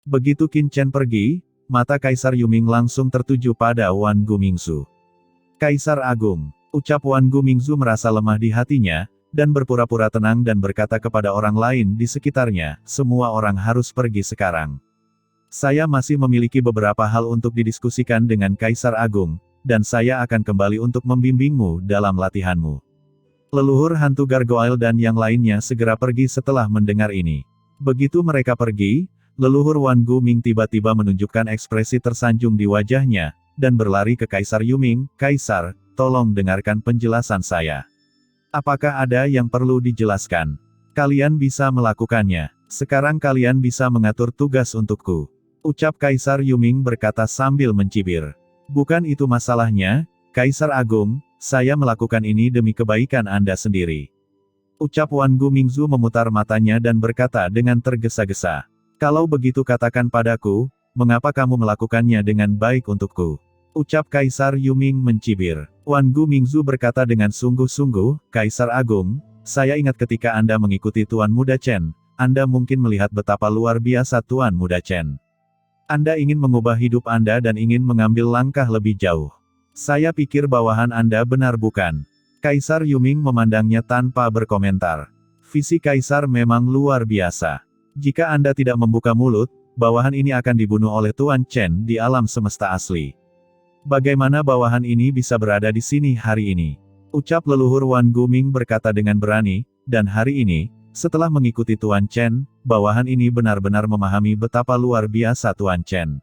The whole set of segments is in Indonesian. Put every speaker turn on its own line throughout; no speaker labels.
Begitu Qin Chen pergi, mata Kaisar Yuming langsung tertuju pada Wan Gumingzu. Kaisar Agung, ucap Wan Gumingzu merasa lemah di hatinya, dan berpura-pura tenang dan berkata kepada orang lain di sekitarnya, semua orang harus pergi sekarang. Saya masih memiliki beberapa hal untuk didiskusikan dengan Kaisar Agung, dan saya akan kembali untuk membimbingmu dalam latihanmu. Leluhur hantu Gargoyle dan yang lainnya segera pergi setelah mendengar ini. Begitu mereka pergi, leluhur Wan Guming tiba-tiba menunjukkan ekspresi tersanjung di wajahnya, dan berlari ke Kaisar Yuming. Kaisar, tolong dengarkan penjelasan saya. Apakah ada yang perlu dijelaskan? Kalian bisa melakukannya. Sekarang kalian bisa mengatur tugas untukku. Ucap Kaisar Yuming berkata sambil mencibir. Bukan itu masalahnya, Kaisar Agung, saya melakukan ini demi kebaikan Anda sendiri. Ucap Wan Gumingzu memutar matanya dan berkata dengan tergesa-gesa. Kalau begitu katakan padaku, mengapa kamu melakukannya dengan baik untukku? Ucap Kaisar Yuming mencibir. Wan Gumingzu berkata dengan sungguh-sungguh, Kaisar Agung, saya ingat ketika Anda mengikuti Tuan Muda Chen, Anda mungkin melihat betapa luar biasa Tuan Muda Chen. Anda ingin mengubah hidup Anda dan ingin mengambil langkah lebih jauh. Saya pikir bawahan Anda benar bukan? Kaisar Yuming memandangnya tanpa berkomentar. Visi Kaisar memang luar biasa. Jika Anda tidak membuka mulut, bawahan ini akan dibunuh oleh Tuan Chen di alam semesta asli. Bagaimana bawahan ini bisa berada di sini hari ini? Ucap leluhur Wan Guming berkata dengan berani, dan hari ini, setelah mengikuti Tuan Chen, bawahan ini benar-benar memahami betapa luar biasa Tuan Chen.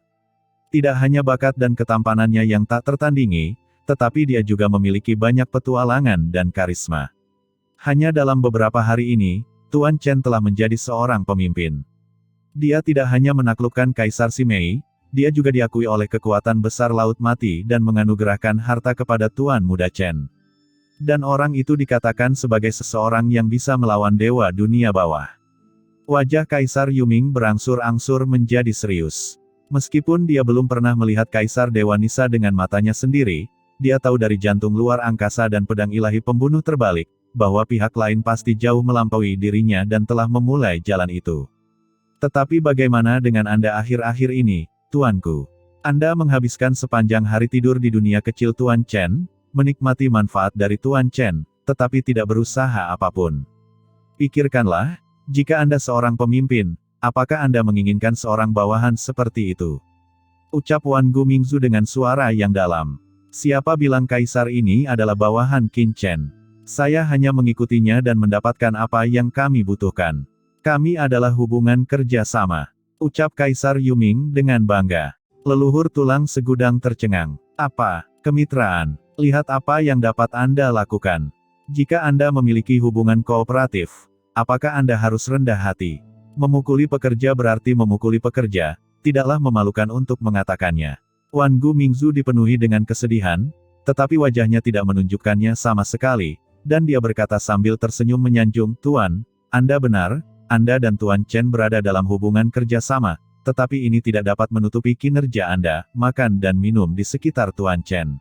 Tidak hanya bakat dan ketampanannya yang tak tertandingi, tetapi dia juga memiliki banyak petualangan dan karisma. Hanya dalam beberapa hari ini, Tuan Chen telah menjadi seorang pemimpin. Dia tidak hanya menaklukkan Kaisar Simei, dia juga diakui oleh kekuatan besar Laut Mati dan menganugerahkan harta kepada Tuan Muda Chen. Dan orang itu dikatakan sebagai seseorang yang bisa melawan dewa dunia bawah. Wajah Kaisar Yuming berangsur-angsur menjadi serius. Meskipun dia belum pernah melihat Kaisar Dewa Nisa dengan matanya sendiri, dia tahu dari jantung luar angkasa dan pedang ilahi pembunuh terbalik, bahwa pihak lain pasti jauh melampaui dirinya dan telah memulai jalan itu. Tetapi bagaimana dengan Anda akhir-akhir ini, Tuanku? Anda menghabiskan sepanjang hari tidur di dunia kecil Tuan Chen, menikmati manfaat dari Tuan Chen, tetapi tidak berusaha apapun. Pikirkanlah, jika Anda seorang pemimpin, apakah Anda menginginkan seorang bawahan seperti itu? Ucap Wan Gumingzu dengan suara yang dalam. Siapa bilang Kaisar ini adalah bawahan Qin Chen? Saya hanya mengikutinya dan mendapatkan apa yang kami butuhkan. Kami adalah hubungan kerja sama. Ucap Kaisar Yuming dengan bangga. Leluhur tulang segudang tercengang. Apa? Kemitraan. Lihat apa yang dapat Anda lakukan. Jika Anda memiliki hubungan kooperatif, apakah Anda harus rendah hati? Memukuli pekerja berarti memukuli pekerja, tidaklah memalukan untuk mengatakannya. Wan Gumingzu dipenuhi dengan kesedihan, tetapi wajahnya tidak menunjukkannya sama sekali, dan dia berkata sambil tersenyum menyanjung, Tuan, Anda benar, Anda dan Tuan Chen berada dalam hubungan kerja sama, tetapi ini tidak dapat menutupi kinerja Anda, makan dan minum di sekitar Tuan Chen.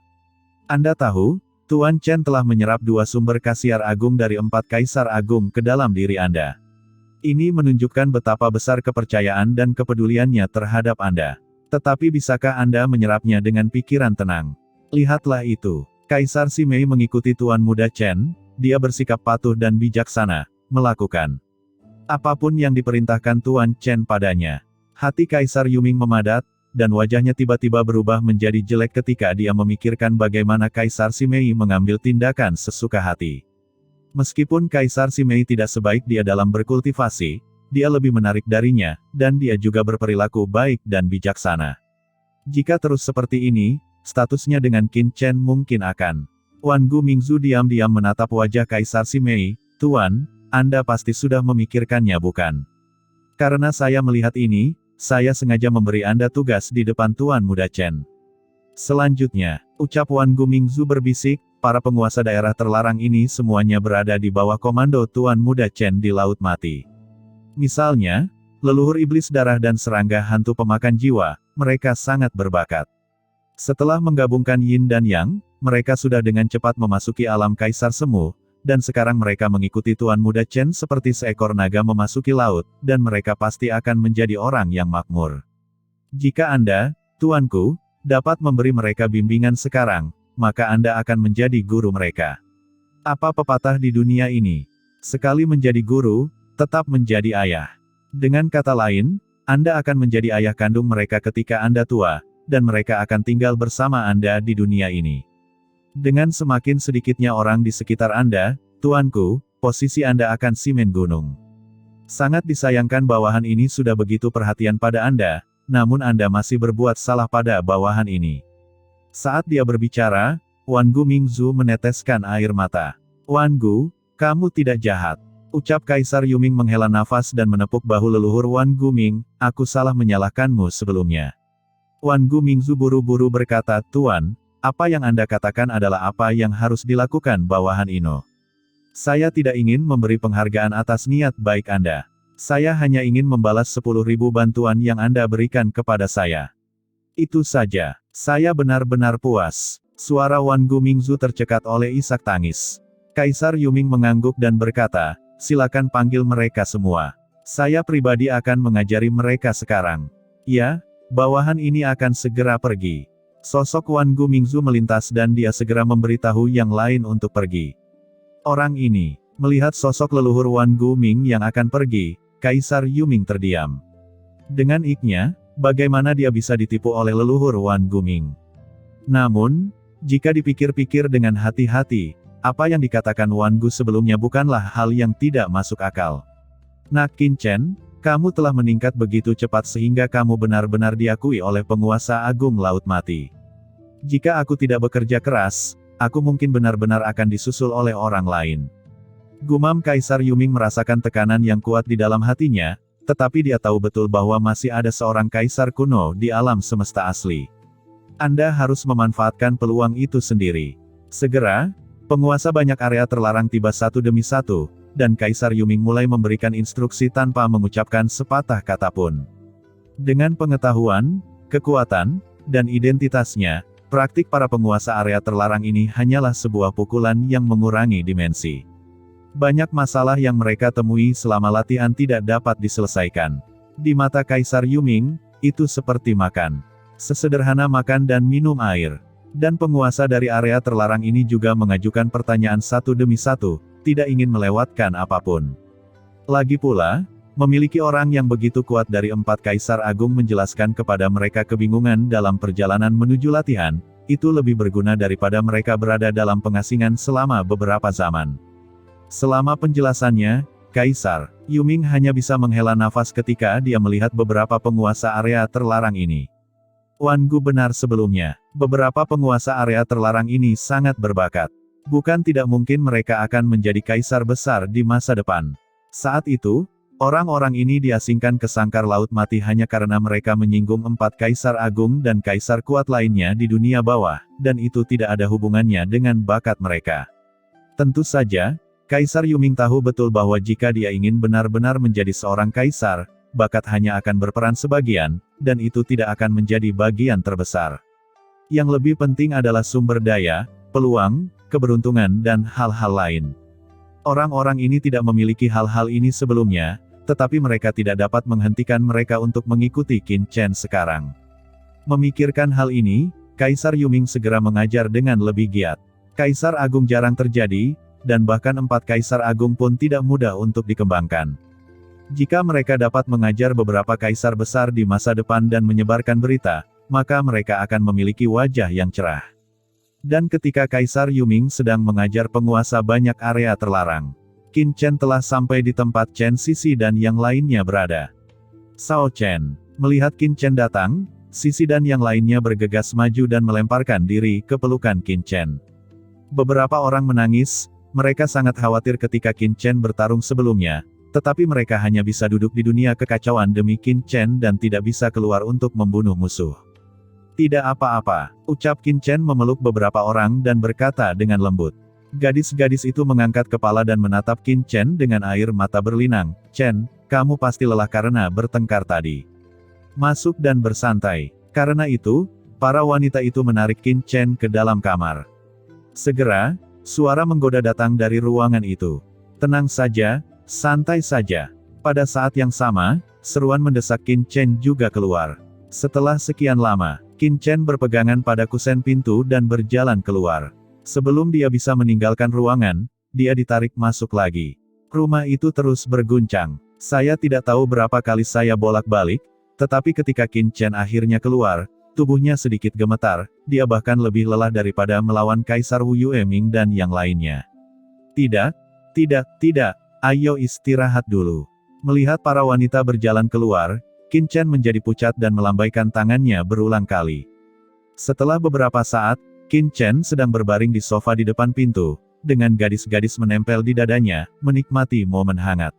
Anda tahu, Tuan Chen telah menyerap 2 sumber kasiar agung dari 4 kaisar agung ke dalam diri Anda. Ini menunjukkan betapa besar kepercayaan dan kepeduliannya terhadap Anda. Tetapi bisakah Anda menyerapnya dengan pikiran tenang? Lihatlah itu. Kaisar Simei mengikuti Tuan Muda Chen, dia bersikap patuh dan bijaksana, melakukan apapun yang diperintahkan Tuan Chen padanya. Hati Kaisar Yuming memadat, dan wajahnya tiba-tiba berubah menjadi jelek ketika dia memikirkan bagaimana Kaisar Simei mengambil tindakan sesuka hati. Meskipun Kaisar Simei tidak sebaik dia dalam berkultivasi, dia lebih menarik darinya, dan dia juga berperilaku baik dan bijaksana. Jika terus seperti ini, statusnya dengan Qin Chen mungkin akan. Wan Gumingzu diam-diam menatap wajah Kaisar Simei, Tuan, Anda pasti sudah memikirkannya bukan? Karena saya melihat ini, saya sengaja memberi Anda tugas di depan Tuan Muda Chen. Selanjutnya, ucap Wan Gumingzu berbisik, para penguasa daerah terlarang ini semuanya berada di bawah komando Tuan Muda Chen di Laut Mati. Misalnya, leluhur iblis darah dan serangga hantu pemakan jiwa, mereka sangat berbakat. Setelah menggabungkan Yin dan Yang, mereka sudah dengan cepat memasuki alam Kaisar Semu, dan sekarang mereka mengikuti Tuan Muda Chen seperti seekor naga memasuki laut, dan mereka pasti akan menjadi orang yang makmur. Jika Anda, tuanku, dapat memberi mereka bimbingan sekarang, maka Anda akan menjadi guru mereka. Apa pepatah di dunia ini? Sekali menjadi guru, tetap menjadi ayah. Dengan kata lain, Anda akan menjadi ayah kandung mereka ketika Anda tua, dan mereka akan tinggal bersama Anda di dunia ini. Dengan semakin sedikitnya orang di sekitar Anda, tuanku, posisi Anda akan simen gunung. Sangat disayangkan bawahan ini sudah begitu perhatian pada Anda, namun Anda masih berbuat salah pada bawahan ini. Saat dia berbicara, Wan Gumingzu meneteskan air mata. Wan Gu, kamu tidak jahat. Ucap Kaisar Yuming menghela nafas dan menepuk bahu leluhur Wan Guming, aku salah menyalahkanmu sebelumnya. Wan Gumingzu buru-buru berkata, Tuan, apa yang Anda katakan adalah apa yang harus dilakukan bawahan Ino. Saya tidak ingin memberi penghargaan atas niat baik Anda. Saya hanya ingin membalas 10.000 bantuan yang Anda berikan kepada saya. Itu saja. Saya benar-benar puas. Suara Wan Gumingzu tercekat oleh isak tangis. Kaisar Yuming mengangguk dan berkata, silakan panggil mereka semua. Saya pribadi akan mengajari mereka sekarang. Ya, bawahan ini akan segera pergi. Sosok Wan Gumingzu melintas dan dia segera memberitahu yang lain untuk pergi. Orang ini, melihat sosok leluhur Wan Guming yang akan pergi, Kaisar Yuming terdiam. Dengan iknya, bagaimana dia bisa ditipu oleh leluhur Wan Guming? Namun, jika dipikir-pikir dengan hati-hati, apa yang dikatakan Wan Gu sebelumnya bukanlah hal yang tidak masuk akal. Nak Qin Chen, kamu telah meningkat begitu cepat sehingga kamu benar-benar diakui oleh penguasa agung Laut Mati. Jika aku tidak bekerja keras, aku mungkin benar-benar akan disusul oleh orang lain. Gumam Kaisar Yuming merasakan tekanan yang kuat di dalam hatinya, tetapi dia tahu betul bahwa masih ada seorang kaisar kuno di alam semesta asli. Anda harus memanfaatkan peluang itu sendiri. Segera, penguasa banyak area terlarang tiba satu demi satu, dan Kaisar Yuming mulai memberikan instruksi tanpa mengucapkan sepatah kata pun. Dengan pengetahuan, kekuatan, dan identitasnya, praktik para penguasa area terlarang ini hanyalah sebuah pukulan yang mengurangi dimensi. Banyak masalah yang mereka temui selama latihan tidak dapat diselesaikan. Di mata Kaisar Yuming, itu seperti makan. Sesederhana makan dan minum air. Dan penguasa dari area terlarang ini juga mengajukan pertanyaan satu demi satu, tidak ingin melewatkan apapun. Lagi pula, memiliki orang yang begitu kuat dari 4 Kaisar Agung menjelaskan kepada mereka kebingungan dalam perjalanan menuju latihan, itu lebih berguna daripada mereka berada dalam pengasingan selama beberapa zaman. Selama penjelasannya, Kaisar Yuming hanya bisa menghela nafas ketika dia melihat beberapa penguasa area terlarang ini. Wan Gu benar sebelumnya, beberapa penguasa area terlarang ini sangat berbakat. Bukan tidak mungkin mereka akan menjadi kaisar besar di masa depan. Saat itu, orang-orang ini diasingkan ke sangkar Laut Mati hanya karena mereka menyinggung 4 kaisar agung dan kaisar kuat lainnya di dunia bawah, dan itu tidak ada hubungannya dengan bakat mereka. Tentu saja, Kaisar Yuming tahu betul bahwa jika dia ingin benar-benar menjadi seorang kaisar, bakat hanya akan berperan sebagian, dan itu tidak akan menjadi bagian terbesar. Yang lebih penting adalah sumber daya, peluang, keberuntungan dan hal-hal lain. Orang-orang ini tidak memiliki hal-hal ini sebelumnya, tetapi mereka tidak dapat menghentikan mereka untuk mengikuti Qin Chen sekarang. Memikirkan hal ini, Kaisar Yuming segera mengajar dengan lebih giat. Kaisar Agung jarang terjadi, dan bahkan 4 Kaisar Agung pun tidak mudah untuk dikembangkan. Jika mereka dapat mengajar beberapa kaisar besar di masa depan dan menyebarkan berita, maka mereka akan memiliki wajah yang cerah. Dan ketika Kaisar Yuming sedang mengajar penguasa banyak area terlarang, Qin Chen telah sampai di tempat Chen Sisi dan yang lainnya berada. Sao Chen melihat Qin Chen datang, Sisi dan yang lainnya bergegas maju dan melemparkan diri ke pelukan Qin Chen. Beberapa orang menangis, mereka sangat khawatir ketika Qin Chen bertarung sebelumnya, tetapi mereka hanya bisa duduk di dunia kekacauan demi Qin Chen dan tidak bisa keluar untuk membunuh musuh. Tidak apa-apa, ucap Qin Chen memeluk beberapa orang dan berkata dengan lembut. Gadis-gadis itu mengangkat kepala dan menatap Qin Chen dengan air mata berlinang. Chen, kamu pasti lelah karena bertengkar tadi. Masuk dan bersantai. Karena itu, para wanita itu menarik Qin Chen ke dalam kamar. Segera, suara menggoda datang dari ruangan itu. Tenang saja, santai saja. Pada saat yang sama, seruan mendesak Qin Chen juga keluar. Setelah sekian lama, Qin Chen berpegangan pada kusen pintu dan berjalan keluar. Sebelum dia bisa meninggalkan ruangan, dia ditarik masuk lagi. Rumah itu terus berguncang. Saya tidak tahu berapa kali saya bolak-balik, tetapi ketika Qin Chen akhirnya keluar, tubuhnya sedikit gemetar, dia bahkan lebih lelah daripada melawan Kaisar Wu Yueming dan yang lainnya. Tidak, ayo istirahat dulu. Melihat para wanita berjalan keluar, Qin Chen menjadi pucat dan melambaikan tangannya berulang kali. Setelah beberapa saat, Qin Chen sedang berbaring di sofa di depan pintu, dengan gadis-gadis menempel di dadanya, menikmati momen hangat.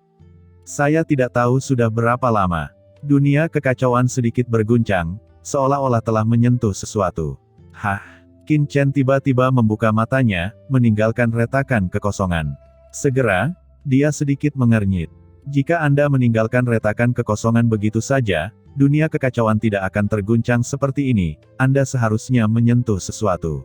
Saya tidak tahu sudah berapa lama. Dunia kekacauan sedikit berguncang, seolah-olah telah menyentuh sesuatu. Hah? Qin Chen tiba-tiba membuka matanya, meninggalkan retakan kekosongan. Segera, dia sedikit mengernyit. Jika Anda meninggalkan retakan kekosongan begitu saja, dunia kekacauan tidak akan terguncang seperti ini, Anda seharusnya menyentuh sesuatu.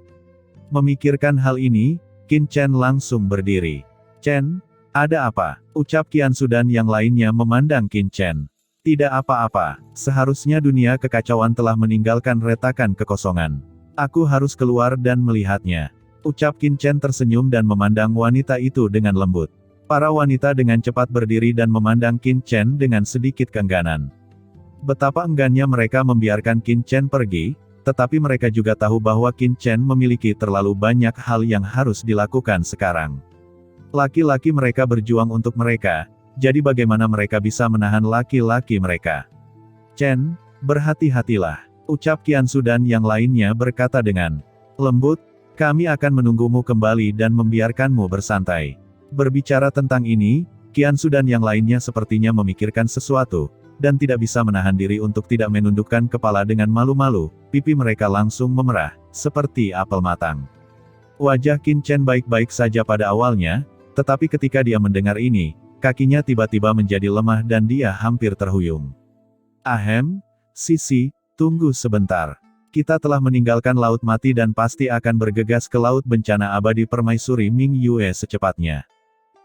Memikirkan hal ini, Qin Chen langsung berdiri. Chen, ada apa? Ucap Qiansu dan yang lainnya memandang Qin Chen. Tidak apa-apa, seharusnya dunia kekacauan telah meninggalkan retakan kekosongan. Aku harus keluar dan melihatnya. Ucap Qin Chen tersenyum dan memandang wanita itu dengan lembut. Para wanita dengan cepat berdiri dan memandang Qin Chen dengan sedikit keengganan. Betapa enggannya mereka membiarkan Qin Chen pergi, tetapi mereka juga tahu bahwa Qin Chen memiliki terlalu banyak hal yang harus dilakukan sekarang. Laki-laki mereka berjuang untuk mereka, jadi bagaimana mereka bisa menahan laki-laki mereka? Chen, berhati-hatilah, ucap Qiansu dan yang lainnya berkata dengan lembut, kami akan menunggumu kembali dan membiarkanmu bersantai. Berbicara tentang ini, Qiansu dan yang lainnya sepertinya memikirkan sesuatu, dan tidak bisa menahan diri untuk tidak menundukkan kepala dengan malu-malu, pipi mereka langsung memerah, seperti apel matang. Wajah Qin Chen baik-baik saja pada awalnya, tetapi ketika dia mendengar ini, kakinya tiba-tiba menjadi lemah dan dia hampir terhuyung. Ahem, Sisi, tunggu sebentar. Kita telah meninggalkan Laut Mati dan pasti akan bergegas ke Laut Bencana Abadi Permaisuri Ming Yue secepatnya.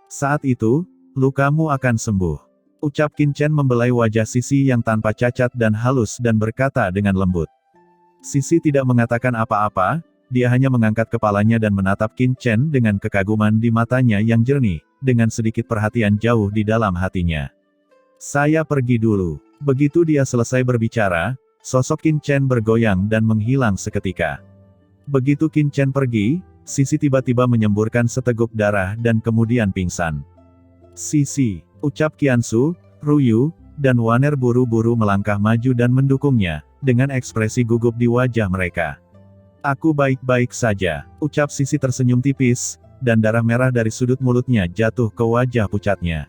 Saat itu, lukamu akan sembuh. Ucap Qin Chen membelai wajah Sisi yang tanpa cacat dan halus dan berkata dengan lembut. Sisi tidak mengatakan apa-apa, dia hanya mengangkat kepalanya dan menatap Qin Chen dengan kekaguman di matanya yang jernih, dengan sedikit perhatian jauh di dalam hatinya. Saya pergi dulu. Begitu dia selesai berbicara, sosok Qin Chen bergoyang dan menghilang seketika. Begitu Qin Chen pergi, Sisi tiba-tiba menyemburkan seteguk darah dan kemudian pingsan. Sisi, ucap Qiansu, Ruyu, dan Waner buru-buru melangkah maju dan mendukungnya, dengan ekspresi gugup di wajah mereka. Aku baik-baik saja, ucap Sisi tersenyum tipis, dan darah merah dari sudut mulutnya jatuh ke wajah pucatnya.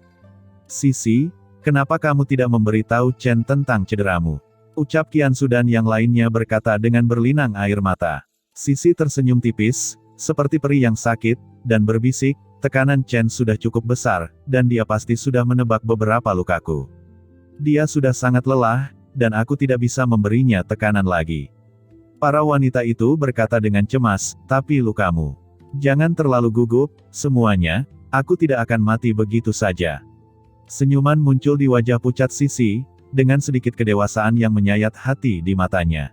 Sisi, kenapa kamu tidak memberitahu Chen tentang cederamu? Ucap Qiansu dan yang lainnya berkata dengan berlinang air mata. Sisi tersenyum tipis, seperti peri yang sakit, dan berbisik, tekanan Chen sudah cukup besar, dan dia pasti sudah menebak beberapa lukaku. Dia sudah sangat lelah, dan aku tidak bisa memberinya tekanan lagi. Para wanita itu berkata dengan cemas, tapi lukamu. Jangan terlalu gugup, semuanya, aku tidak akan mati begitu saja. Senyuman muncul di wajah pucat Sisi, dengan sedikit kedewasaan yang menyayat hati di matanya.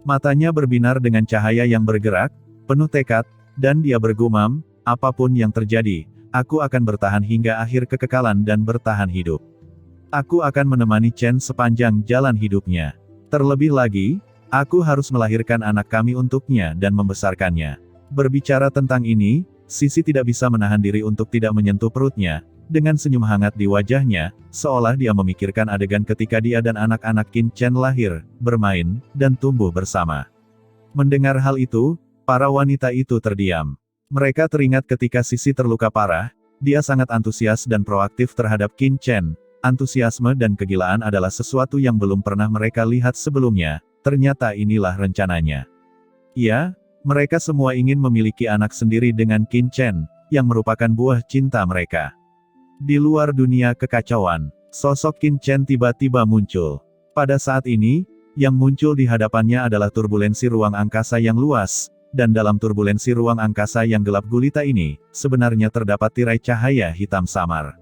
Matanya berbinar dengan cahaya yang bergerak, penuh tekad, dan dia bergumam, apapun yang terjadi, aku akan bertahan hingga akhir kekekalan dan bertahan hidup. Aku akan menemani Chen sepanjang jalan hidupnya. Terlebih lagi, aku harus melahirkan anak kami untuknya dan membesarkannya. Berbicara tentang ini, Sisi tidak bisa menahan diri untuk tidak menyentuh perutnya, dengan senyum hangat di wajahnya, seolah dia memikirkan adegan ketika dia dan anak-anak Qin Chen lahir, bermain, dan tumbuh bersama. Mendengar hal itu, para wanita itu terdiam. Mereka teringat ketika Sisi terluka parah, dia sangat antusias dan proaktif terhadap Qin Chen. Antusiasme dan kegilaan adalah sesuatu yang belum pernah mereka lihat sebelumnya, ternyata inilah rencananya. Ya, mereka semua ingin memiliki anak sendiri dengan Qin Chen, yang merupakan buah cinta mereka. Di luar dunia kekacauan, sosok Qin Chen tiba-tiba muncul. Pada saat ini, yang muncul di hadapannya adalah turbulensi ruang angkasa yang luas, dan dalam turbulensi ruang angkasa yang gelap gulita ini, sebenarnya terdapat tirai cahaya hitam samar.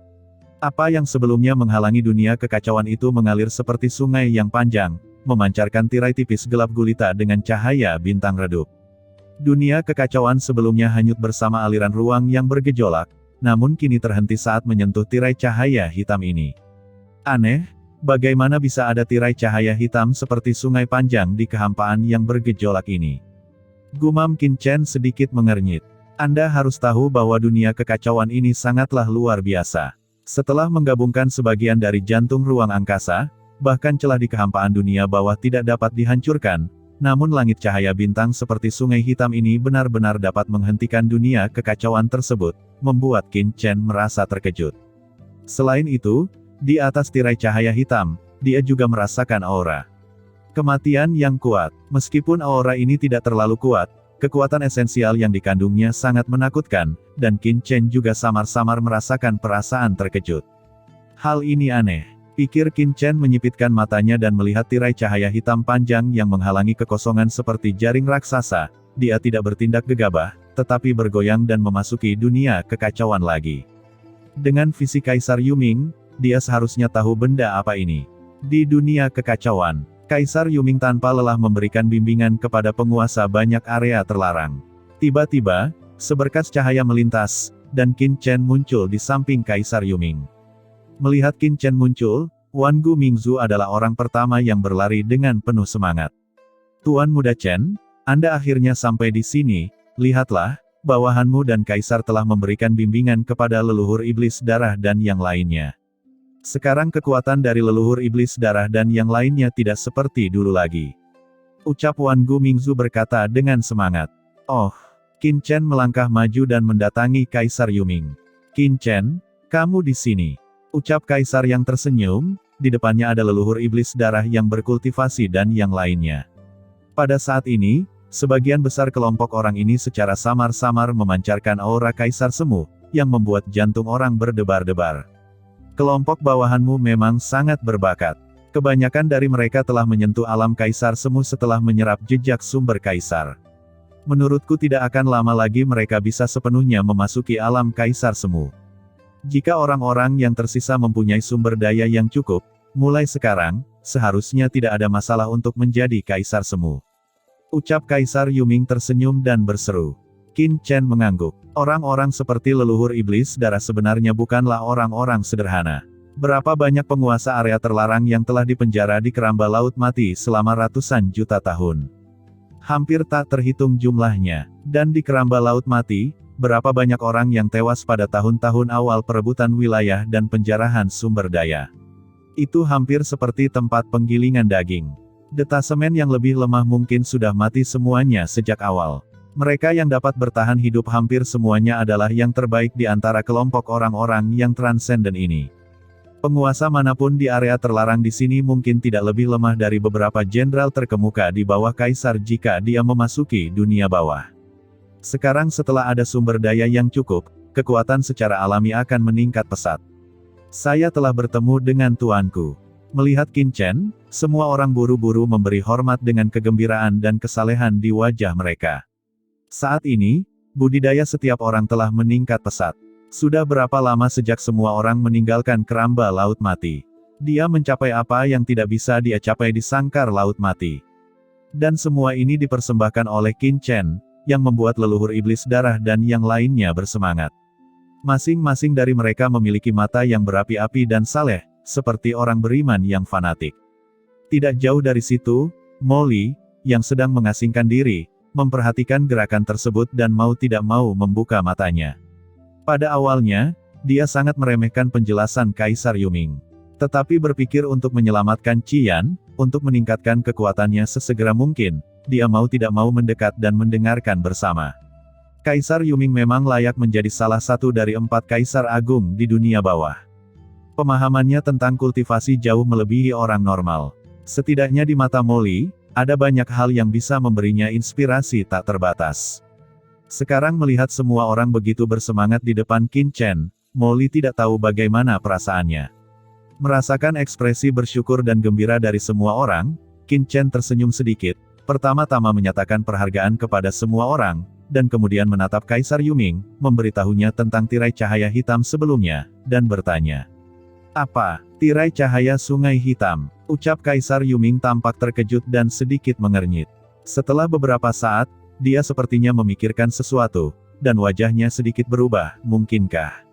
Apa yang sebelumnya menghalangi dunia kekacauan itu mengalir seperti sungai yang panjang, memancarkan tirai tipis gelap gulita dengan cahaya bintang redup. Dunia kekacauan sebelumnya hanyut bersama aliran ruang yang bergejolak, namun kini terhenti saat menyentuh tirai cahaya hitam ini. Aneh, bagaimana bisa ada tirai cahaya hitam seperti sungai panjang di kehampaan yang bergejolak ini? Gumam Qin Chen sedikit mengernyit. Anda harus tahu bahwa dunia kekacauan ini sangatlah luar biasa. Setelah menggabungkan sebagian dari jantung ruang angkasa, bahkan celah di kehampaan dunia bawah tidak dapat dihancurkan, namun langit cahaya bintang seperti sungai hitam ini benar-benar dapat menghentikan dunia kekacauan tersebut, membuat Qin Chen merasa terkejut. Selain itu, di atas tirai cahaya hitam, dia juga merasakan aura kematian yang kuat. Meskipun aura ini tidak terlalu kuat, kekuatan esensial yang dikandungnya sangat menakutkan, dan Qin Chen juga samar-samar merasakan perasaan terkejut. Hal ini aneh, pikir Qin Chen menyipitkan matanya dan melihat tirai cahaya hitam panjang yang menghalangi kekosongan seperti jaring raksasa. Dia tidak bertindak gegabah, tetapi bergoyang dan memasuki dunia kekacauan lagi. Dengan visi Kaisar Yuming, dia seharusnya tahu benda apa ini. Di dunia kekacauan, Kaisar Yuming tanpa lelah memberikan bimbingan kepada penguasa banyak area terlarang. Tiba-tiba, seberkas cahaya melintas, dan Qin Chen muncul di samping Kaisar Yuming. Melihat Qin Chen muncul, Wan Gumingzu adalah orang pertama yang berlari dengan penuh semangat. Tuan Muda Chen, Anda akhirnya sampai di sini, lihatlah, bawahanmu dan Kaisar telah memberikan bimbingan kepada leluhur iblis darah dan yang lainnya. Sekarang kekuatan dari leluhur iblis darah dan yang lainnya tidak seperti dulu lagi. Ucap Wan Gumingzu berkata dengan semangat. Oh, Qin Chen melangkah maju dan mendatangi Kaisar Yuming. Qin Chen, kamu di sini. Ucap Kaisar yang tersenyum, di depannya ada leluhur iblis darah yang berkultivasi dan yang lainnya. Pada saat ini, sebagian besar kelompok orang ini secara samar-samar memancarkan aura Kaisar Semu, yang membuat jantung orang berdebar-debar. Kelompok bawahanmu memang sangat berbakat. Kebanyakan dari mereka telah menyentuh alam Kaisar Semu setelah menyerap jejak sumber Kaisar. Menurutku tidak akan lama lagi mereka bisa sepenuhnya memasuki alam Kaisar Semu. Jika orang-orang yang tersisa mempunyai sumber daya yang cukup, mulai sekarang, seharusnya tidak ada masalah untuk menjadi Kaisar Semu. Ucap Kaisar Yuming tersenyum dan berseru. Qin Chen mengangguk. Orang-orang seperti leluhur iblis darah sebenarnya bukanlah orang-orang sederhana. Berapa banyak penguasa area terlarang yang telah dipenjara di keramba laut mati selama ratusan juta tahun. Hampir tak terhitung jumlahnya. Dan di keramba laut mati, berapa banyak orang yang tewas pada tahun-tahun awal perebutan wilayah dan penjarahan sumber daya. Itu hampir seperti tempat penggilingan daging. Detasemen yang lebih lemah mungkin sudah mati semuanya sejak awal. Mereka yang dapat bertahan hidup hampir semuanya adalah yang terbaik di antara kelompok orang-orang yang transenden ini. Penguasa manapun di area terlarang di sini mungkin tidak lebih lemah dari beberapa jenderal terkemuka di bawah Kaisar jika dia memasuki dunia bawah. Sekarang setelah ada sumber daya yang cukup, kekuatan secara alami akan meningkat pesat. Saya telah bertemu dengan tuanku. Melihat Qin Chen, semua orang buru-buru memberi hormat dengan kegembiraan dan kesalehan di wajah mereka. Saat ini, budidaya setiap orang telah meningkat pesat. Sudah berapa lama sejak semua orang meninggalkan keramba laut mati? Dia mencapai apa yang tidak bisa dia capai di sangkar laut mati. Dan semua ini dipersembahkan oleh Qin Chen, yang membuat leluhur iblis darah dan yang lainnya bersemangat. Masing-masing dari mereka memiliki mata yang berapi-api dan saleh, seperti orang beriman yang fanatik. Tidak jauh dari situ, Molly, yang sedang mengasingkan diri, memperhatikan gerakan tersebut dan mau tidak mau membuka matanya. Pada awalnya, dia sangat meremehkan penjelasan Kaisar Yuming. Tetapi berpikir untuk menyelamatkan Qian, untuk meningkatkan kekuatannya sesegera mungkin, dia mau tidak mau mendekat dan mendengarkan bersama. Kaisar Yuming memang layak menjadi salah satu dari 4 kaisar agung di dunia bawah. Pemahamannya tentang kultivasi jauh melebihi orang normal. Setidaknya di mata Molly, ada banyak hal yang bisa memberinya inspirasi tak terbatas. Sekarang melihat semua orang begitu bersemangat di depan Qin Chen, Molly tidak tahu bagaimana perasaannya. Merasakan ekspresi bersyukur dan gembira dari semua orang, Qin Chen tersenyum sedikit, pertama-tama menyatakan perhargaan kepada semua orang, dan kemudian menatap Kaisar Yuming, memberitahunya tentang tirai cahaya hitam sebelumnya, dan bertanya. Apa? Tirai cahaya sungai hitam. Ucap Kaisar Yuming tampak terkejut dan sedikit mengernyit. Setelah beberapa saat, dia sepertinya memikirkan sesuatu, dan wajahnya sedikit berubah, mungkinkah?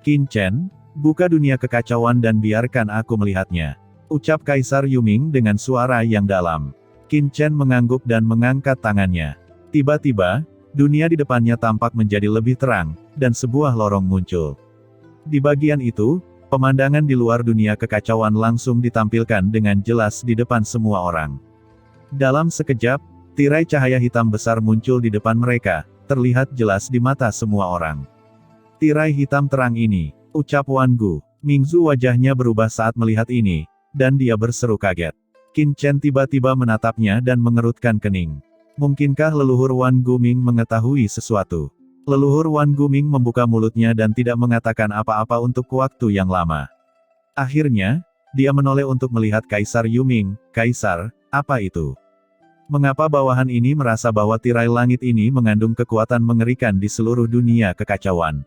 Qin Chen, buka dunia kekacauan dan biarkan aku melihatnya. Ucap Kaisar Yuming dengan suara yang dalam. Qin Chen mengangguk dan mengangkat tangannya. Tiba-tiba, dunia di depannya tampak menjadi lebih terang, dan sebuah lorong muncul. Di bagian itu, pemandangan di luar dunia kekacauan langsung ditampilkan dengan jelas di depan semua orang. Dalam sekejap, tirai cahaya hitam besar muncul di depan mereka, terlihat jelas di mata semua orang. Tirai hitam terang ini, ucap Wan Gu. Mingzu wajahnya berubah saat melihat ini, dan dia berseru kaget. Qin Chen tiba-tiba menatapnya dan mengerutkan kening. Mungkinkah leluhur Wan Guming mengetahui sesuatu? Leluhur Wan Guming membuka mulutnya dan tidak mengatakan apa-apa untuk waktu yang lama. Akhirnya, dia menoleh untuk melihat Kaisar Yuming. Kaisar, apa itu? Mengapa bawahan ini merasa bahwa tirai langit ini mengandung kekuatan mengerikan di seluruh dunia kekacauan?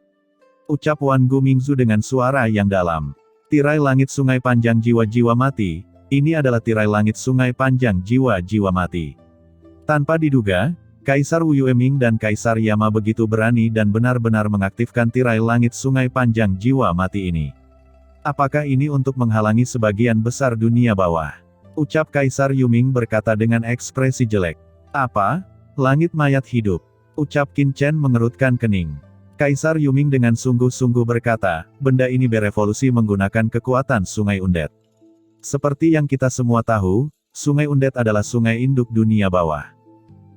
Ucap Wan Gumingzu dengan suara yang dalam. Tirai langit sungai panjang jiwa-jiwa mati, ini adalah tirai langit sungai panjang jiwa-jiwa mati. Tanpa diduga, Kaisar Wu Yueming dan Kaisar Yama begitu berani dan benar-benar mengaktifkan tirai langit sungai panjang jiwa mati ini. Apakah ini untuk menghalangi sebagian besar dunia bawah? Ucap Kaisar Yuming berkata dengan ekspresi jelek. Apa? Langit mayat hidup. Ucap Qin Chen mengerutkan kening. Kaisar Yuming dengan sungguh-sungguh berkata, benda ini berevolusi menggunakan kekuatan sungai undet. Seperti yang kita semua tahu, sungai undet adalah sungai induk dunia bawah.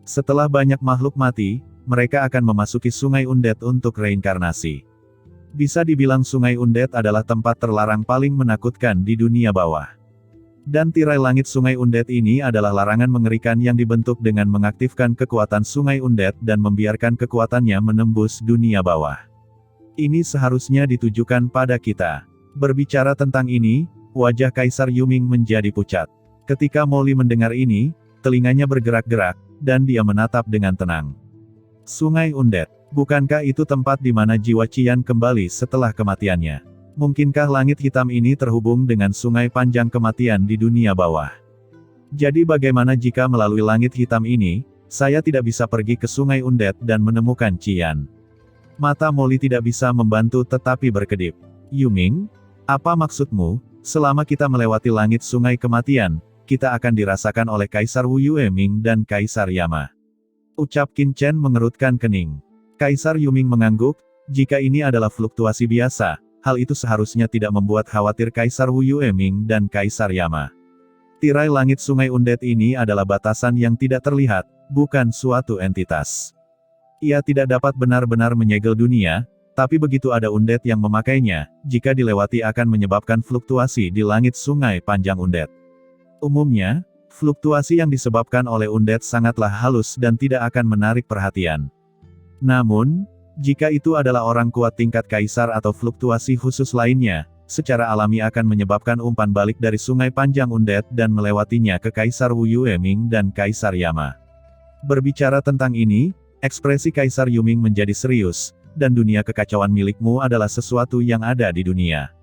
Setelah banyak makhluk mati, mereka akan memasuki sungai undet untuk reinkarnasi. Bisa dibilang sungai undet adalah tempat terlarang paling menakutkan di dunia bawah. Dan tirai langit sungai undet ini adalah larangan mengerikan yang dibentuk dengan mengaktifkan kekuatan sungai undet dan membiarkan kekuatannya menembus dunia bawah. Ini seharusnya ditujukan pada kita. Berbicara tentang ini, wajah Kaisar Yuming menjadi pucat. Ketika Molly mendengar ini, telinganya bergerak-gerak, dan dia menatap dengan tenang. Sungai undet, bukankah itu tempat di mana jiwa Qian kembali setelah kematiannya? Mungkinkah langit hitam ini terhubung dengan sungai panjang kematian di dunia bawah? Jadi bagaimana jika melalui langit hitam ini, saya tidak bisa pergi ke sungai undet dan menemukan Qian? Mata Molly tidak bisa membantu tetapi berkedip. Yuming, apa maksudmu? Selama kita melewati langit sungai kematian, kita akan dirasakan oleh Kaisar Wu Yueming dan Kaisar Yama. Ucap Qin Chen mengerutkan kening. Kaisar Yuming mengangguk, jika ini adalah fluktuasi biasa, hal itu seharusnya tidak membuat khawatir Kaisar Wu Yueming dan Kaisar Yama. Tirai langit sungai undet ini adalah batasan yang tidak terlihat, bukan suatu entitas. Ia tidak dapat benar-benar menyegel dunia, tapi begitu ada undet yang memakainya, jika dilewati akan menyebabkan fluktuasi di langit sungai panjang undet. Umumnya, fluktuasi yang disebabkan oleh undet sangatlah halus dan tidak akan menarik perhatian. Namun, jika itu adalah orang kuat tingkat kaisar atau fluktuasi khusus lainnya, secara alami akan menyebabkan umpan balik dari sungai panjang undet dan melewatinya ke Kaisar Wu Yueming dan Kaisar Yama. Berbicara tentang ini, ekspresi Kaisar Yuming menjadi serius, dan dunia kekacauan milikmu adalah sesuatu yang ada di dunia.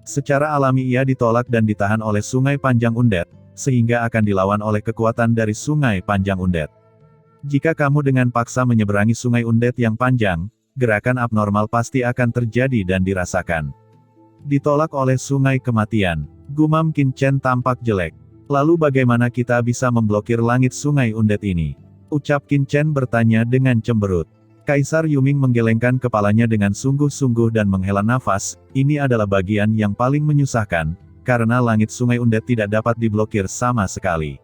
Secara alami ia ditolak dan ditahan oleh sungai panjang undet, sehingga akan dilawan oleh kekuatan dari sungai panjang undet. Jika kamu dengan paksa menyeberangi sungai undet yang panjang, gerakan abnormal pasti akan terjadi dan dirasakan. Ditolak oleh sungai kematian, gumam Qin Chen tampak jelek. Lalu bagaimana kita bisa memblokir langit sungai undet ini? Ucap Qin Chen bertanya dengan cemberut. Kaisar Yuming menggelengkan kepalanya dengan sungguh-sungguh dan menghela nafas, ini adalah bagian yang paling menyusahkan, karena langit sungai undet tidak dapat diblokir sama sekali.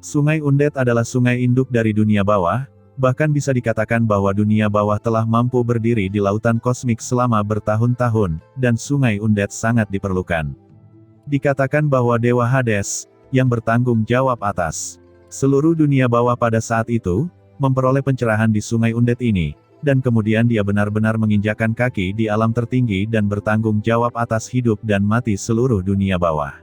Sungai undet adalah sungai induk dari dunia bawah, bahkan bisa dikatakan bahwa dunia bawah telah mampu berdiri di lautan kosmik selama bertahun-tahun, dan sungai undet sangat diperlukan. Dikatakan bahwa Dewa Hades, yang bertanggung jawab atas seluruh dunia bawah pada saat itu, memperoleh pencerahan di sungai undet ini, dan kemudian dia benar-benar menginjakkan kaki di alam tertinggi dan bertanggung jawab atas hidup dan mati seluruh dunia bawah.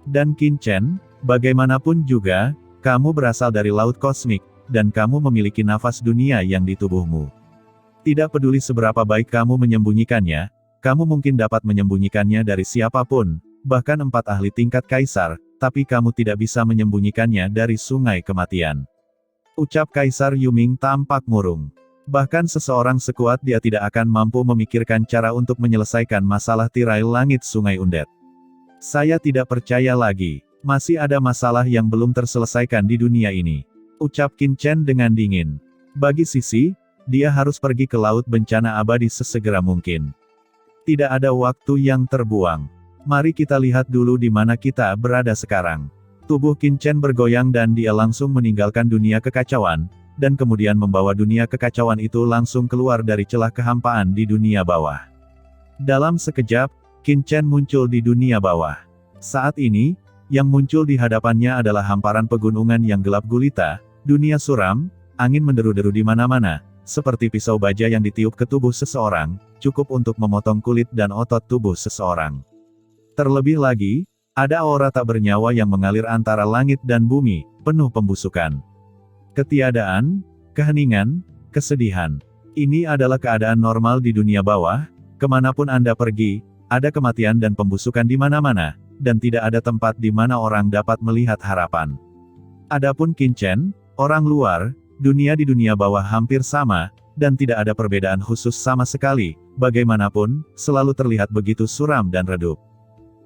Dan Qin Chen, bagaimanapun juga, kamu berasal dari laut kosmik, dan kamu memiliki nafas dunia yang di tubuhmu. Tidak peduli seberapa baik kamu menyembunyikannya, kamu mungkin dapat menyembunyikannya dari siapapun, bahkan 4 ahli tingkat kaisar, tapi kamu tidak bisa menyembunyikannya dari sungai kematian. Ucap Kaisar Yuming tampak murung. Bahkan seseorang sekuat dia tidak akan mampu memikirkan cara untuk menyelesaikan masalah tirai langit Sungai Undead. Saya tidak percaya lagi. Masih ada masalah yang belum terselesaikan di dunia ini. Ucap Qin Chen dengan dingin. Bagi Sisi, dia harus pergi ke Laut Bencana Abadi sesegera mungkin. Tidak ada waktu yang terbuang. Mari kita lihat dulu di mana kita berada sekarang. Tubuh Qin Chen bergoyang dan dia langsung meninggalkan dunia kekacauan, dan kemudian membawa dunia kekacauan itu langsung keluar dari celah kehampaan di dunia bawah. Dalam sekejap, Qin Chen muncul di dunia bawah. Saat ini, yang muncul di hadapannya adalah hamparan pegunungan yang gelap gulita, dunia suram, angin menderu-deru di mana-mana, seperti pisau baja yang ditiup ke tubuh seseorang, cukup untuk memotong kulit dan otot tubuh seseorang. Terlebih lagi, ada aura tak bernyawa yang mengalir antara langit dan bumi, penuh pembusukan. Ketiadaan, keheningan, kesedihan. Ini adalah keadaan normal di dunia bawah, kemanapun Anda pergi, ada kematian dan pembusukan di mana-mana, dan tidak ada tempat di mana orang dapat melihat harapan. Adapun Qin Chen, orang luar, dunia di dunia bawah hampir sama, dan tidak ada perbedaan khusus sama sekali, bagaimanapun, selalu terlihat begitu suram dan redup.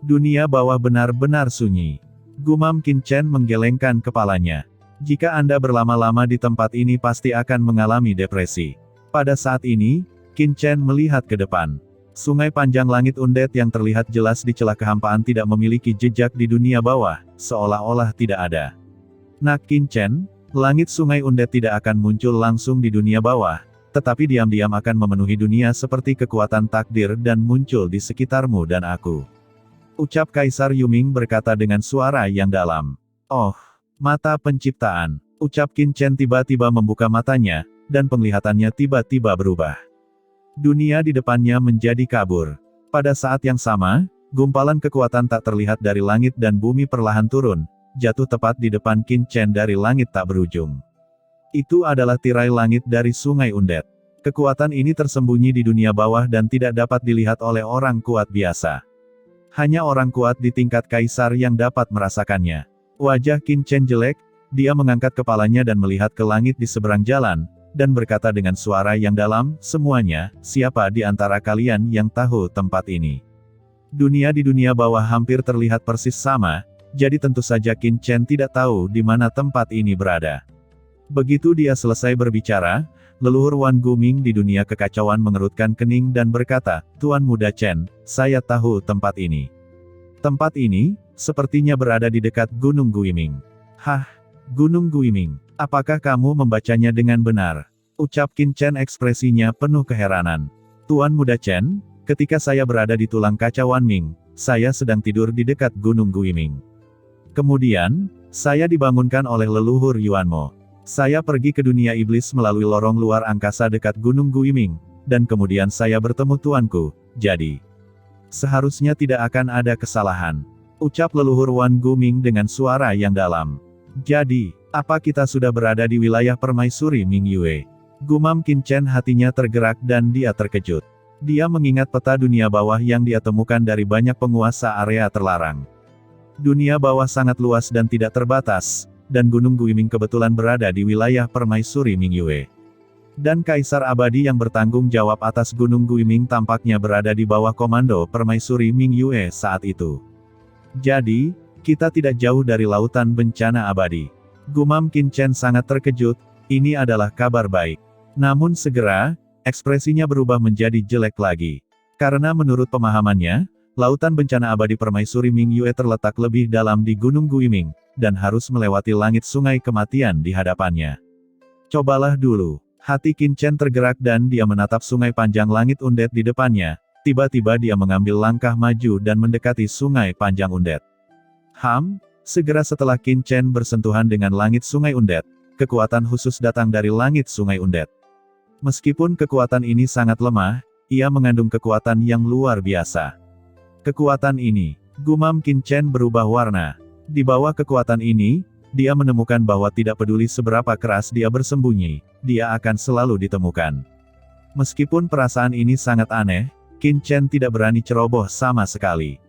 Dunia bawah benar-benar sunyi. Gumam Qin Chen menggelengkan kepalanya. Jika Anda berlama-lama di tempat ini pasti akan mengalami depresi. Pada saat ini, Qin Chen melihat ke depan. Sungai panjang langit undead yang terlihat jelas di celah kehampaan tidak memiliki jejak di dunia bawah, seolah-olah tidak ada. Nak Qin Chen, langit sungai undead tidak akan muncul langsung di dunia bawah, tetapi diam-diam akan memenuhi dunia seperti kekuatan takdir dan muncul di sekitarmu dan aku. Ucap Kaisar Yuming berkata dengan suara yang dalam. Oh, mata penciptaan. Ucap Qin Chen tiba-tiba membuka matanya, dan penglihatannya tiba-tiba berubah. Dunia di depannya menjadi kabur. Pada saat yang sama, gumpalan kekuatan tak terlihat dari langit dan bumi perlahan turun, jatuh tepat di depan Qin Chen dari langit tak berujung. Itu adalah tirai langit dari Sungai Undead. Kekuatan ini tersembunyi di dunia bawah dan tidak dapat dilihat oleh orang kuat biasa. Hanya orang kuat di tingkat kaisar yang dapat merasakannya. Wajah Qin Chen jelek, dia mengangkat kepalanya dan melihat ke langit di seberang jalan, dan berkata dengan suara yang dalam, semuanya, siapa di antara kalian yang tahu tempat ini? Dunia di dunia bawah hampir terlihat persis sama, jadi tentu saja Qin Chen tidak tahu di mana tempat ini berada. Begitu dia selesai berbicara, leluhur Wan Guming di dunia kekacauan mengerutkan kening dan berkata, Tuan Muda Chen, saya tahu tempat ini. Tempat ini, sepertinya berada di dekat Gunung Guiming. Hah? Gunung Guiming? Apakah kamu membacanya dengan benar? Ucap Qin Chen ekspresinya penuh keheranan. Tuan Muda Chen, ketika saya berada di tulang kaca Wanming, saya sedang tidur di dekat Gunung Guiming. Kemudian, saya dibangunkan oleh leluhur Yuanmo. Saya pergi ke dunia iblis melalui lorong luar angkasa dekat Gunung Guiming, dan kemudian saya bertemu tuanku, jadi seharusnya tidak akan ada kesalahan. Ucap leluhur Wan Guming dengan suara yang dalam. Jadi, apa kita sudah berada di wilayah permaisuri Ming Yue? Gumam Qin Chen hatinya tergerak dan dia terkejut. Dia mengingat peta dunia bawah yang dia temukan dari banyak penguasa area terlarang. Dunia bawah sangat luas dan tidak terbatas, dan Gunung Guiming kebetulan berada di wilayah permaisuri Ming Yue. Dan Kaisar Abadi yang bertanggung jawab atas Gunung Guiming tampaknya berada di bawah komando permaisuri Ming Yue saat itu. Jadi, kita tidak jauh dari lautan bencana abadi. Gumam Qin Chen sangat terkejut, ini adalah kabar baik. Namun segera, ekspresinya berubah menjadi jelek lagi. Karena menurut pemahamannya, lautan bencana abadi permaisuri Ming Yue terletak lebih dalam di Gunung Guiming, dan harus melewati langit sungai kematian di hadapannya. Cobalah dulu. Hati Qin Chen tergerak dan dia menatap sungai panjang langit undead di depannya. Tiba-tiba dia mengambil langkah maju dan mendekati sungai panjang undead. Segera setelah Qin Chen bersentuhan dengan langit sungai undead, kekuatan khusus datang dari langit sungai undead. Meskipun kekuatan ini sangat lemah, ia mengandung kekuatan yang luar biasa. Kekuatan ini, gumam Qin Chen berubah warna. Di bawah kekuatan ini, dia menemukan bahwa tidak peduli seberapa keras dia bersembunyi, dia akan selalu ditemukan. Meskipun perasaan ini sangat aneh, Qin Chen tidak berani ceroboh sama sekali.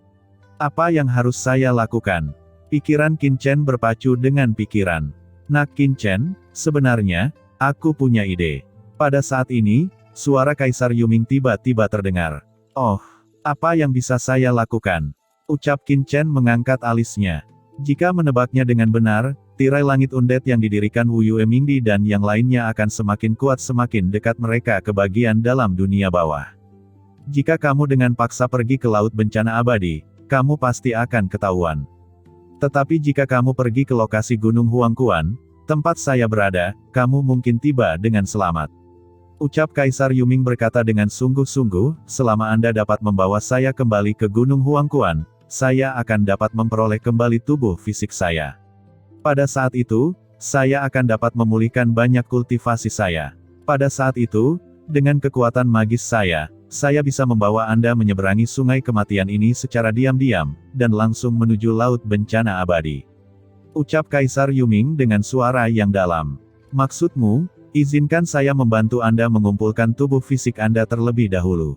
Apa yang harus saya lakukan? Pikiran Qin Chen berpacu dengan pikiran. Nak Qin Chen, sebenarnya, aku punya ide. Pada saat ini, suara Kaisar Yuming tiba-tiba terdengar. Oh, apa yang bisa saya lakukan? Ucap Qin Chen mengangkat alisnya. Jika menebaknya dengan benar, tirai langit undead yang didirikan Wu Yue Mingdi dan yang lainnya akan semakin kuat semakin dekat mereka ke bagian dalam dunia bawah. Jika kamu dengan paksa pergi ke Laut Bencana Abadi, kamu pasti akan ketahuan. Tetapi jika kamu pergi ke lokasi Gunung Huangquan, tempat saya berada, kamu mungkin tiba dengan selamat. Ucap Kaisar Yuming berkata dengan sungguh-sungguh, selama Anda dapat membawa saya kembali ke Gunung Huangquan, saya akan dapat memperoleh kembali tubuh fisik saya. Pada saat itu, saya akan dapat memulihkan banyak kultivasi saya. Pada saat itu, dengan kekuatan magis saya bisa membawa Anda menyeberangi sungai kematian ini secara diam-diam, dan langsung menuju Laut Bencana Abadi. Ucap Kaisar Yuming dengan suara yang dalam. Maksudmu, izinkan saya membantu Anda mengumpulkan tubuh fisik Anda terlebih dahulu.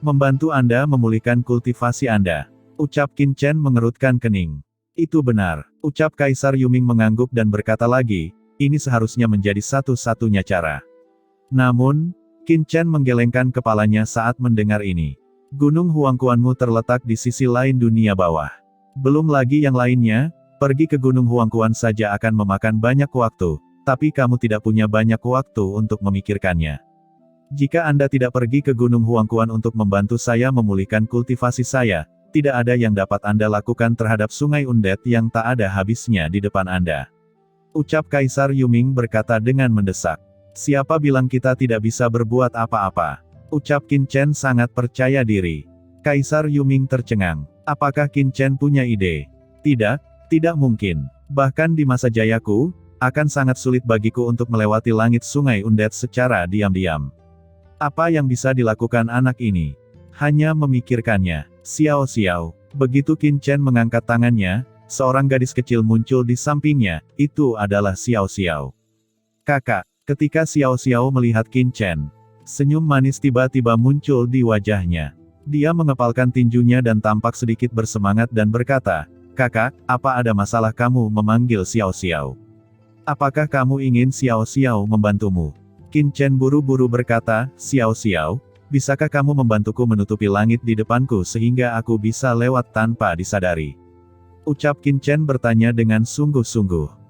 Membantu Anda memulihkan kultivasi Anda. Ucap Qin Chen mengerutkan kening. Itu benar. Ucap Kaisar Yuming mengangguk dan berkata lagi, ini seharusnya menjadi satu-satunya cara. Namun, Qin Chen menggelengkan kepalanya saat mendengar ini. Gunung Huangquanmu terletak di sisi lain dunia bawah. Belum lagi yang lainnya, pergi ke Gunung Huangquan saja akan memakan banyak waktu, tapi kamu tidak punya banyak waktu untuk memikirkannya. Jika Anda tidak pergi ke Gunung Huangquan untuk membantu saya memulihkan kultivasi saya, tidak ada yang dapat Anda lakukan terhadap sungai undead yang tak ada habisnya di depan Anda. Ucap Kaisar Yuming berkata dengan mendesak. Siapa bilang kita tidak bisa berbuat apa-apa? Ucap Qin Chen sangat percaya diri. Kaisar Yuming tercengang. Apakah Qin Chen punya ide? Tidak, tidak mungkin. Bahkan di masa jayaku, akan sangat sulit bagiku untuk melewati langit sungai undead secara diam-diam. Apa yang bisa dilakukan anak ini? Hanya memikirkannya. Xiao Xiao. Begitu Qin Chen mengangkat tangannya, seorang gadis kecil muncul di sampingnya, itu adalah Xiao Xiao. Kakak. Ketika Xiao Xiao melihat Qin Chen, senyum manis tiba-tiba muncul di wajahnya. Dia mengepalkan tinjunya dan tampak sedikit bersemangat dan berkata, Kakak, apa ada masalah kamu memanggil Xiao Xiao? Apakah kamu ingin Xiao Xiao membantumu? Qin Chen buru-buru berkata, Xiao Xiao, bisakah kamu membantuku menutupi langit di depanku sehingga aku bisa lewat tanpa disadari? Ucap Qin Chen bertanya dengan sungguh-sungguh.